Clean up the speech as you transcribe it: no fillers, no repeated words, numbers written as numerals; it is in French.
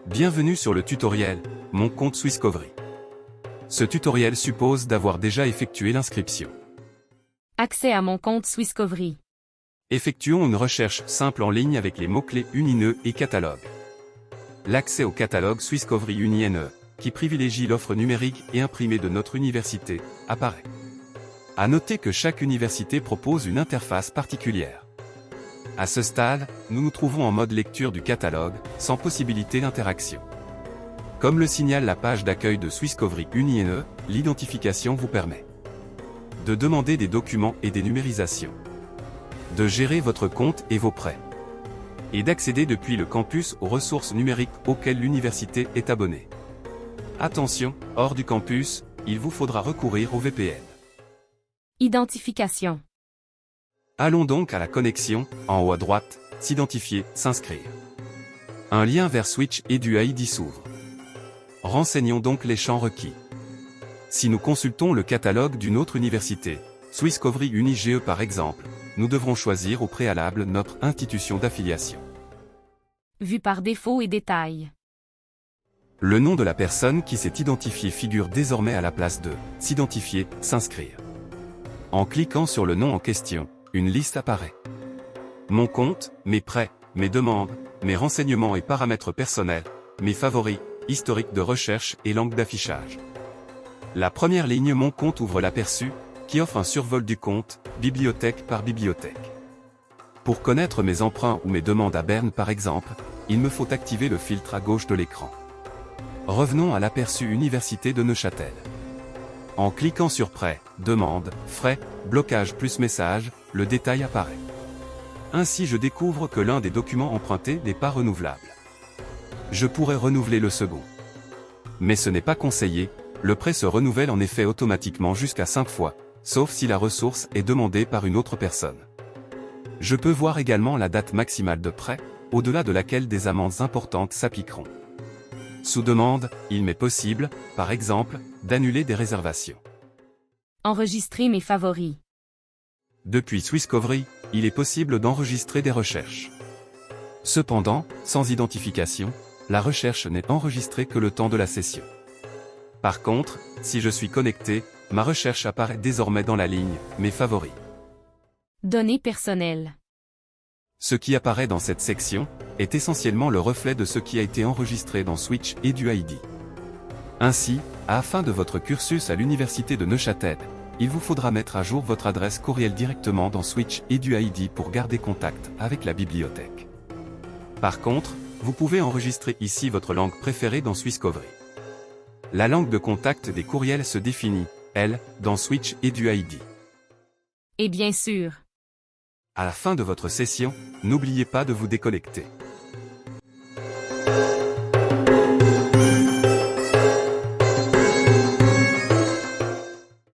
Bienvenue sur le tutoriel « Mon compte Swisscovery ». Ce tutoriel suppose d'avoir déjà effectué l'inscription. Accès à mon compte Swisscovery. Effectuons une recherche simple en ligne avec les mots-clés UNINE et catalogue. L'accès au catalogue Swisscovery UNINE, qui privilégie l'offre numérique et imprimée de notre université, apparaît. À noter que chaque université propose une interface particulière. À ce stade, nous nous trouvons en mode lecture du catalogue, sans possibilité d'interaction. Comme le signale la page d'accueil de Swisscovery UNINE, l'identification vous permet de demander des documents et des numérisations, de gérer votre compte et vos prêts, et d'accéder depuis le campus aux ressources numériques auxquelles l'université est abonnée. Attention, hors du campus, il vous faudra recourir au VPN. Identification. Allons donc à la connexion, en haut à droite, s'identifier, s'inscrire. Un lien vers Switch et du ID s'ouvre. Renseignons donc les champs requis. Si nous consultons le catalogue d'une autre université, Swisscovery UNIGE par exemple, nous devrons choisir au préalable notre institution d'affiliation. Vue par défaut et détails. Le nom de la personne qui s'est identifiée figure désormais à la place de « s'identifier, s'inscrire ». En cliquant sur le nom en question, une liste apparaît. Mon compte, mes prêts, mes demandes, mes renseignements et paramètres personnels, mes favoris, historique de recherche et langue d'affichage. La première ligne Mon compte ouvre l'aperçu, qui offre un survol du compte, bibliothèque par bibliothèque. Pour connaître mes emprunts ou mes demandes à Berne par exemple, il me faut activer le filtre à gauche de l'écran. Revenons à l'aperçu Université de Neuchâtel. En cliquant sur Prêts, Demandes, Frais, Blocage plus Messages, le détail apparaît. Ainsi je découvre que l'un des documents empruntés n'est pas renouvelable. Je pourrais renouveler le second. Mais ce n'est pas conseillé, le prêt se renouvelle en effet automatiquement jusqu'à 5 fois, sauf si la ressource est demandée par une autre personne. Je peux voir également la date maximale de prêt, au-delà de laquelle des amendes importantes s'appliqueront. Sous demande, il m'est possible, par exemple, d'annuler des réservations. Enregistrer mes favoris. Depuis Swisscovery, il est possible d'enregistrer des recherches. Cependant, sans identification, la recherche n'est enregistrée que le temps de la session. Par contre, si je suis connecté, ma recherche apparaît désormais dans la ligne « Mes favoris ». Données personnelles. Ce qui apparaît dans cette section est essentiellement le reflet de ce qui a été enregistré dans Switch et du ID. Ainsi, à la fin de votre cursus à l'université de Neuchâtel, il vous faudra mettre à jour votre adresse courriel directement dans Switch et du ID pour garder contact avec la bibliothèque. Par contre, vous pouvez enregistrer ici votre langue préférée dans Swisscovery. La langue de contact des courriels se définit, elle, dans Switch et du ID. Et bien sûr. À la fin de votre session, n'oubliez pas de vous déconnecter.